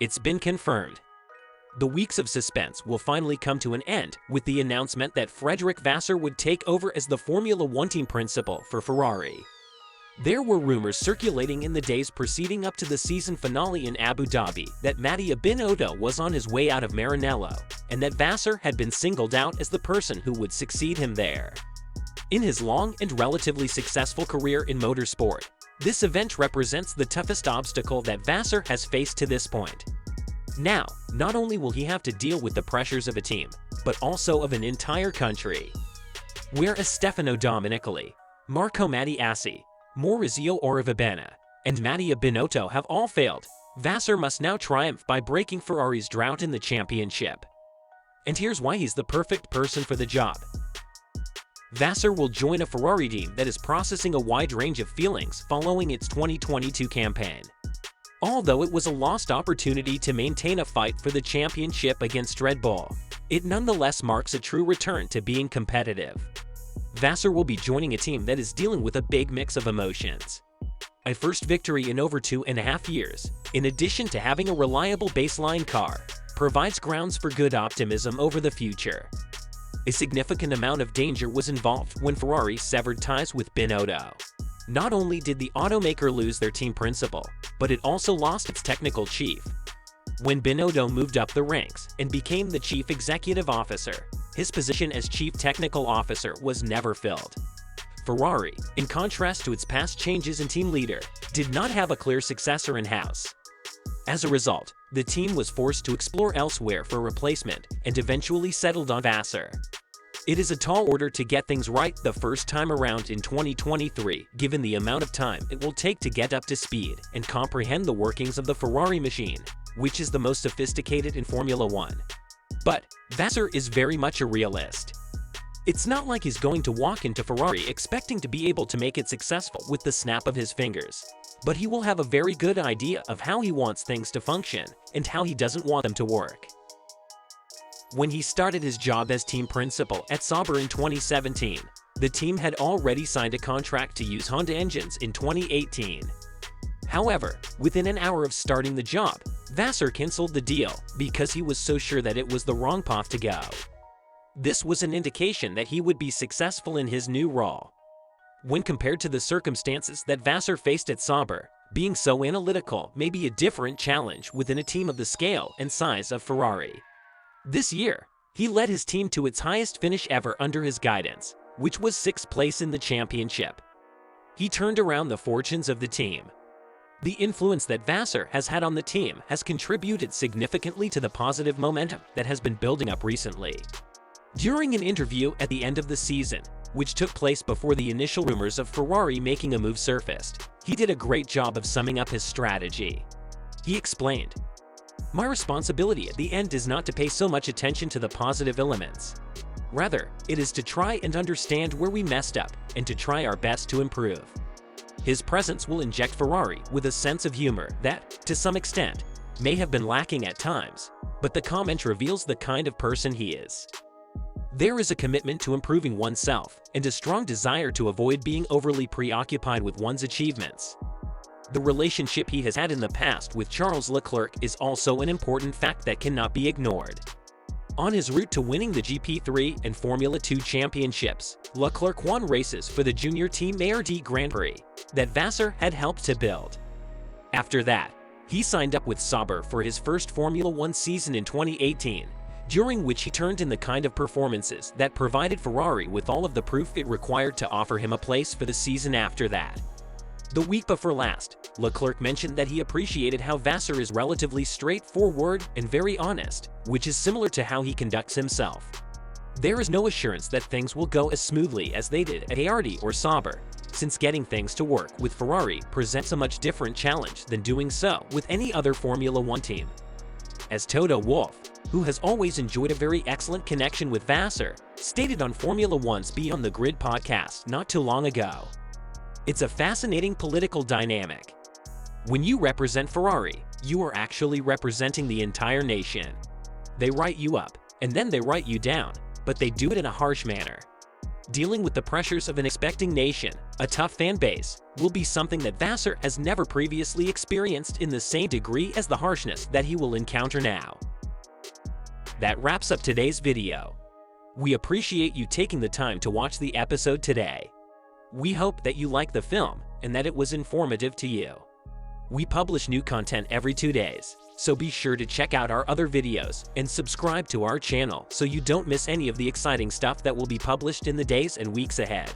It's been confirmed. The weeks of suspense will finally come to an end with the announcement that Fred Vasseur would take over as the Formula One team principal for Ferrari. There were rumors circulating in the days preceding up to the season finale in Abu Dhabi that Mattia Binotto was on his way out of Maranello, and that Vasseur had been singled out as the person who would succeed him there. In his long and relatively successful career in motorsport, this event represents the toughest obstacle that Vasseur has faced to this point. Now, not only will he have to deal with the pressures of a team, but also of an entire country. Whereas Stefano Domenicali, Marco Mattiassi, Maurizio Oravabena, and Mattia Binotto have all failed, Vasseur must now triumph by breaking Ferrari's drought in the championship. And here's why he's the perfect person for the job. Vasseur will join a Ferrari team that is processing a wide range of feelings following its 2022 campaign. Although it was a lost opportunity to maintain a fight for the championship against Red Bull, it nonetheless marks a true return to being competitive. Vasseur will be joining a team that is dealing with a big mix of emotions. A first victory in over 2.5 years, in addition to having a reliable baseline car, provides grounds for good optimism over the future. A significant amount of danger was involved when Ferrari severed ties with Binotto. Not only did the automaker lose their team principal, but it also lost its technical chief. When Binotto moved up the ranks and became the chief executive officer, his position as chief technical officer was never filled. Ferrari, in contrast to its past changes in team leader, did not have a clear successor in-house. As a result, the team was forced to explore elsewhere for a replacement and eventually settled on Vasseur. It is a tall order to get things right the first time around in 2023, given the amount of time it will take to get up to speed and comprehend the workings of the Ferrari machine, which is the most sophisticated in Formula One. But Vasseur is very much a realist. It's not like he's going to walk into Ferrari expecting to be able to make it successful with the snap of his fingers. But he will have a very good idea of how he wants things to function and how he doesn't want them to work. When he started his job as team principal at Sauber in 2017, the team had already signed a contract to use Honda engines in 2018. However, within an hour of starting the job, Vasseur canceled the deal because he was so sure that it was the wrong path to go. This was an indication that he would be successful in his new role. When compared to the circumstances that Vasseur faced at Sauber, being so analytical may be a different challenge within a team of the scale and size of Ferrari. This year, he led his team to its highest finish ever under his guidance, which was 6th place in the championship. He turned around the fortunes of the team. The influence that Vasseur has had on the team has contributed significantly to the positive momentum that has been building up recently. During an interview at the end of the season, which took place before the initial rumors of Ferrari making a move surfaced, he did a great job of summing up his strategy. He explained, "My responsibility at the end is not to pay so much attention to the positive elements. Rather, it is to try and understand where we messed up and to try our best to improve." His presence will inject Ferrari with a sense of humor that, to some extent, may have been lacking at times, but the comment reveals the kind of person he is. There is a commitment to improving oneself and a strong desire to avoid being overly preoccupied with one's achievements. The relationship he has had in the past with Charles Leclerc is also an important fact that cannot be ignored. On his route to winning the GP3 and Formula 2 championships, Leclerc won races for the junior team Mayer Grand Prix that Vasseur had helped to build. After that, he signed up with Sauber for his first Formula One season in 2018, during which he turned in the kind of performances that provided Ferrari with all of the proof it required to offer him a place for the season after that. The week before last, Leclerc mentioned that he appreciated how Vasseur is relatively straightforward and very honest, which is similar to how he conducts himself. There is no assurance that things will go as smoothly as they did at Ferrari or Sauber, since getting things to work with Ferrari presents a much different challenge than doing so with any other Formula One team. As Toto Wolff, who has always enjoyed a very excellent connection with Vasseur, stated on Formula One's Beyond the Grid podcast not too long ago, "It's a fascinating political dynamic. When you represent Ferrari, you are actually representing the entire nation. They write you up, and then they write you down, but they do it in a harsh manner. Dealing with the pressures of an expecting nation, a tough fan base, will be something that Vasseur has never previously experienced in the same degree as the harshness that he will encounter now. That wraps up today's video. We appreciate you taking the time to watch the episode today. We hope that you liked the film and that it was informative to you. We publish new content every 2 days, so be sure to check out our other videos and subscribe to our channel so you don't miss any of the exciting stuff that will be published in the days and weeks ahead.